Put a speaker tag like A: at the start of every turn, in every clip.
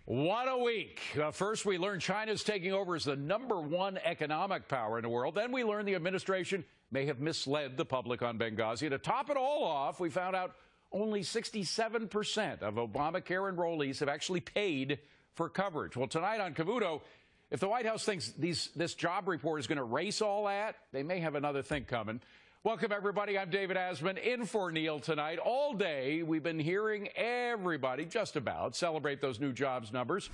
A: What a week. First, we learned China's taking over as the #1 economic power in the world. Then we learned the administration may have misled the public on Benghazi. To top it all off, we found out only 67% of Obamacare enrollees have actually paid for coverage. Well, tonight on Cavuto, if the White House thinks this job report is going to erase all that, they may have another thing coming. Welcome, everybody. I'm David Asman, in for Neil tonight. All day, we've been hearing everybody, just about, celebrate those new jobs numbers.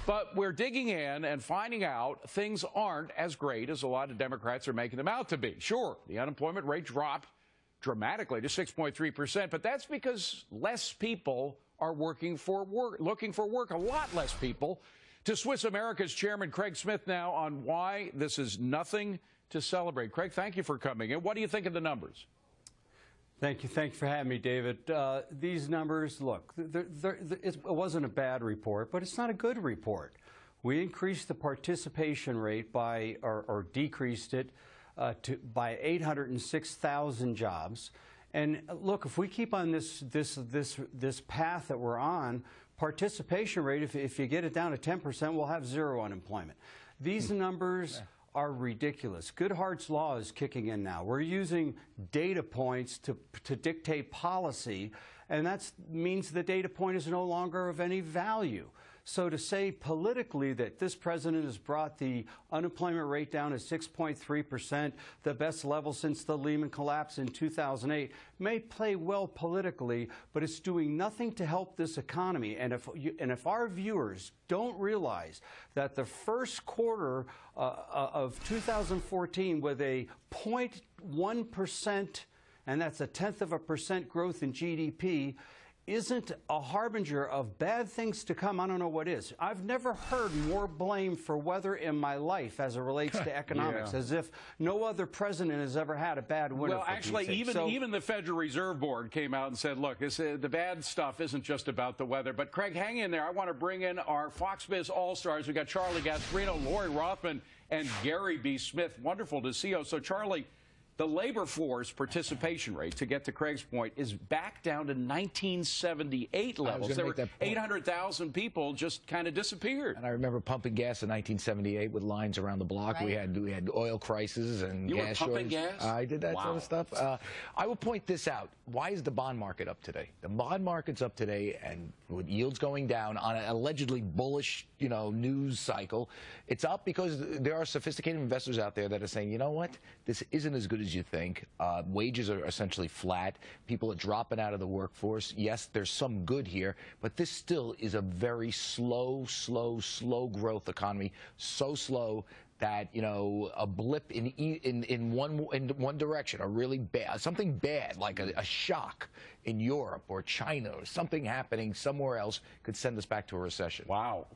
A: But we're digging in and finding out things aren't as great as a lot of Democrats are making them out to be. Sure, the unemployment rate dropped dramatically to 6.3%, but that's because less people are looking for work, a lot less people. To Swiss America's Chairman Craig Smith now on why this is nothing to celebrate. Craig, thank you for coming in. What do you think of the numbers?
B: Thank you for having me, David. These numbers, look, it wasn't a bad report, but it's not a good report. We increased the participation rate by, or decreased it by 806,000 jobs. And look, if we keep on this path that we're on, participation rate, if you get it down to 10%, we'll have zero unemployment. These numbers are ridiculous. Goodhart's law is kicking in now. We're using data points to dictate policy, and that means the data point is no longer of any value. So to say politically that this president has brought the unemployment rate down to 6.3%, the best level since the Lehman collapse in 2008, may play well politically, but it's doing nothing to help this economy. And if our viewers don't realize that the first quarter of 2014 with a 0.1%, and that's 0.1% growth in GDP, isn't a harbinger of bad things to come. I don't know what is. I've never heard more blame for weather in my life as it relates to economics, as if no other president has ever had a bad winter.
A: Well, actually, even the Federal Reserve Board came out and said, look, the bad stuff isn't just about the weather. But, Craig, hang in there. I want to bring in our Fox Biz All-Stars. We've got Charlie Gasparino, Lori Rothman, and Gary B. Smith. Wonderful to see you. So, Charlie, the labor force participation rate, to get to Craig's point, is back down to 1978 levels. There were 800,000 people just kind of disappeared.
C: And I remember pumping gas in 1978 with lines around the block. Right. We had oil crises and gas shortages.
A: You were pumping gas?
C: I did that sort of stuff. I will point this out. Why is the bond market up today? The bond market's up today, and with yields going down on an allegedly bullish, news cycle, it's up because there are sophisticated investors out there that are saying, you know what, this isn't as good as you think. Wages are essentially flat. People are dropping out of the workforce. Yes, there's some good here, but this still is a very slow growth economy. So slow that, a blip in one direction, a really bad, something bad like a shock in Europe or China or something happening somewhere else could send us back to a recession.
A: Wow,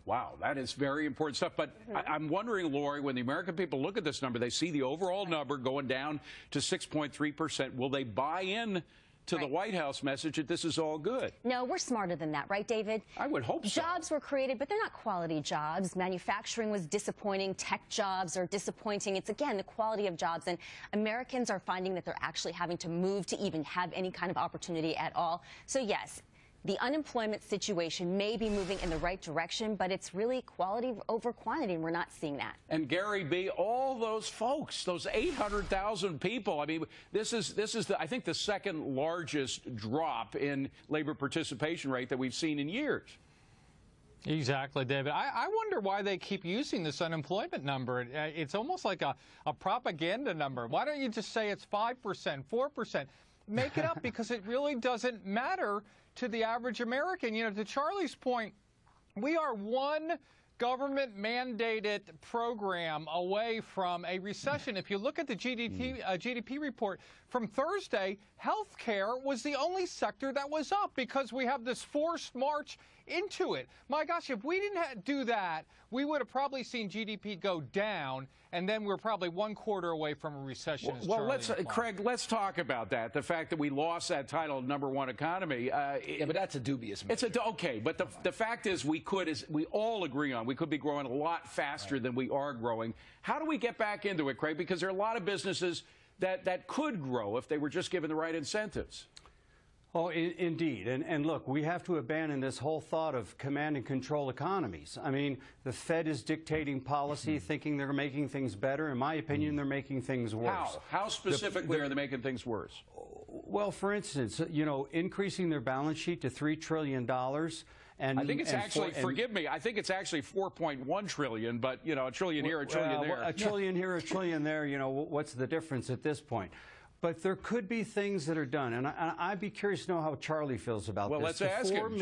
A: that is very important stuff. But I'm wondering, Lori, when the American people look at this number, they see the overall number going down to 6.3%. Will they buy in to the White House message that this is all good?
D: No, we're smarter than that, right, David?
A: I would hope so.
D: Jobs were created, but they're not quality jobs. Manufacturing was disappointing. Tech jobs are disappointing. It's, again, the quality of jobs. And Americans are finding that they're actually having to move to even have any kind of opportunity at all. So, yes, the unemployment situation may be moving in the right direction, but it's really quality over quantity, and we're not seeing that.
A: And Gary B., all those folks, those 800,000 people, I mean, this is I think the second largest drop in labor participation rate that we've seen in years.
E: Exactly, David. I wonder why they keep using this unemployment number. It's almost like a propaganda number. Why don't you just say it's 5%, 4%? Make it up, because it really doesn't matter to the average American. To Charlie's point, we are one government-mandated program away from a recession. If you look at the GDP report from Thursday, healthcare was the only sector that was up because we have this forced march into it. My gosh, if we didn't do that, we would have probably seen GDP go down, and then we're probably one quarter away from a recession.
A: Craig, let's talk about that. The fact that we lost that title, #1 economy.
C: Yeah, but that's a dubious measure.
A: Okay, but the fact is we all agree on, we could be growing a lot faster than we are growing. How do we get back into it, Craig? Because there are a lot of businesses that could grow if they were just given the right incentives.
B: Oh, indeed. And look, we have to abandon this whole thought of command and control economies. I mean, the Fed is dictating policy, thinking they're making things better. In my opinion, they're making things worse.
A: How specifically are they making things worse?
B: Well, for instance, you know, increasing their balance sheet to $3 trillion. And
A: I think it's actually, forgive me, I think it's actually 4.1 trillion, but, you know, a trillion here, a trillion there.
B: A trillion here, a trillion there, you know, what's the difference at this point? But there could be things that are done, and I'd be curious to know how Charlie feels about this.
A: Well, let's ask him.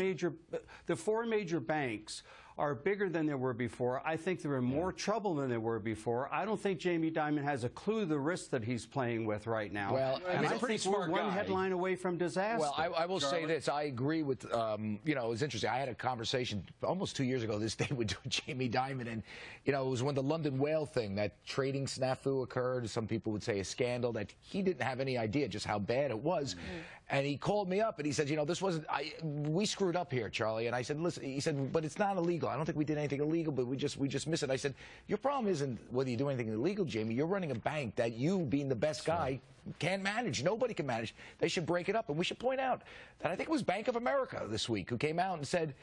B: The four major banks are bigger than they were before. I think they're in more trouble than they were before. I don't think Jamie Dimon has a clue the risk that he's playing with right now.
C: Well,
B: and I think we're one headline away from disaster.
C: Well, I will say this. I agree with, you know, it was interesting. I had a conversation almost 2 years ago this day with Jamie Dimon, and, you know, it was when the London whale thing, that trading snafu occurred. Some people would say a scandal, that he didn't have any idea just how bad it was. And he called me up and he said, you know, this wasn't, we screwed up here, Charlie. And I said, listen, he said, but it's not illegal. I don't think we did anything illegal, but we just missed it. I said, your problem isn't whether you do anything illegal, Jamie. You're running a bank that you, being the best guy, can't manage. Nobody can manage. They should break it up. And we should point out that I think it was Bank of America this week who came out and said,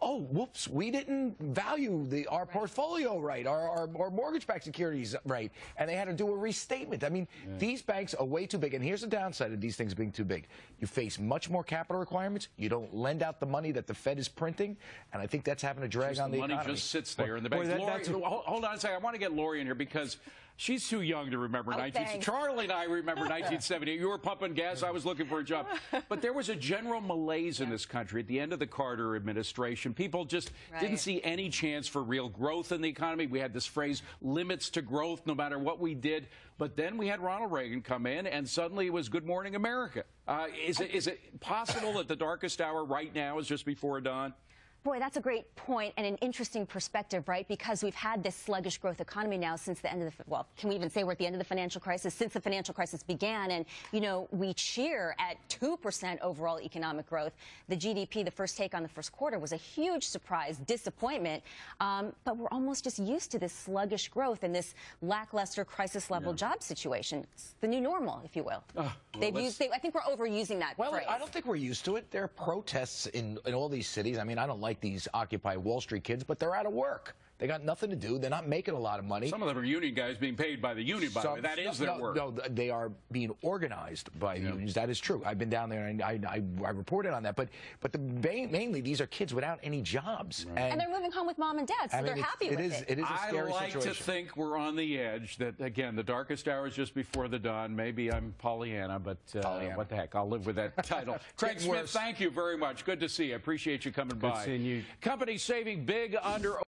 C: oh, whoops, we didn't value our portfolio right, our mortgage-backed securities right, and they had to do a restatement. I mean, these banks are way too big, and here's the downside of these things being too big. You face much more capital requirements. You don't lend out the money that the Fed is printing, and I think that's having a drag on the economy.
A: Money just sits there in the banks. Hold on a second. I want to get Lori in here because she's too young to remember 1970. Charlie and I remember 1970. You were pumping gas. I was looking for a job. But there was a general malaise in this country at the end of the Carter administration. People just didn't see any chance for real growth in the economy. We had this phrase, limits to growth, no matter what we did. But then we had Ronald Reagan come in, and suddenly it was Good Morning America. Is it possible that the darkest hour right now is just before dawn?
D: Boy, that's a great point and an interesting perspective, right? Because we've had this sluggish growth economy now since the end of the, well, can we even say we're at the end of the financial crisis? Since the financial crisis began. And, you know, we cheer at 2% overall economic growth. The GDP, the first take on the first quarter, was a huge surprise, disappointment. But we're almost just used to this sluggish growth and this lackluster crisis-level job situation. It's the new normal, if you will. I think we're overusing that phrase.
C: I don't think we're used to it. There are protests in all these cities. I mean, I don't like these Occupy Wall Street kids, but they're out of work. They got nothing to do. They're not making a lot of money.
A: Some of them are union guys being paid by the union, by the way. That is their work.
C: No, they are being organized by unions. That is true. I've been down there, and I reported on that. But mainly, these are kids without any jobs.
D: And they're moving home with mom and dad, so they're happy with it.
C: It is a scary situation.
A: I like to think we're on the edge, that, again, the darkest hour is just before the dawn. Maybe I'm Pollyanna, but what the heck? I'll live with that title. Craig Smith, thank you very much. Good to see you. I appreciate you coming by.
B: Good seeing you.
A: Companies saving big under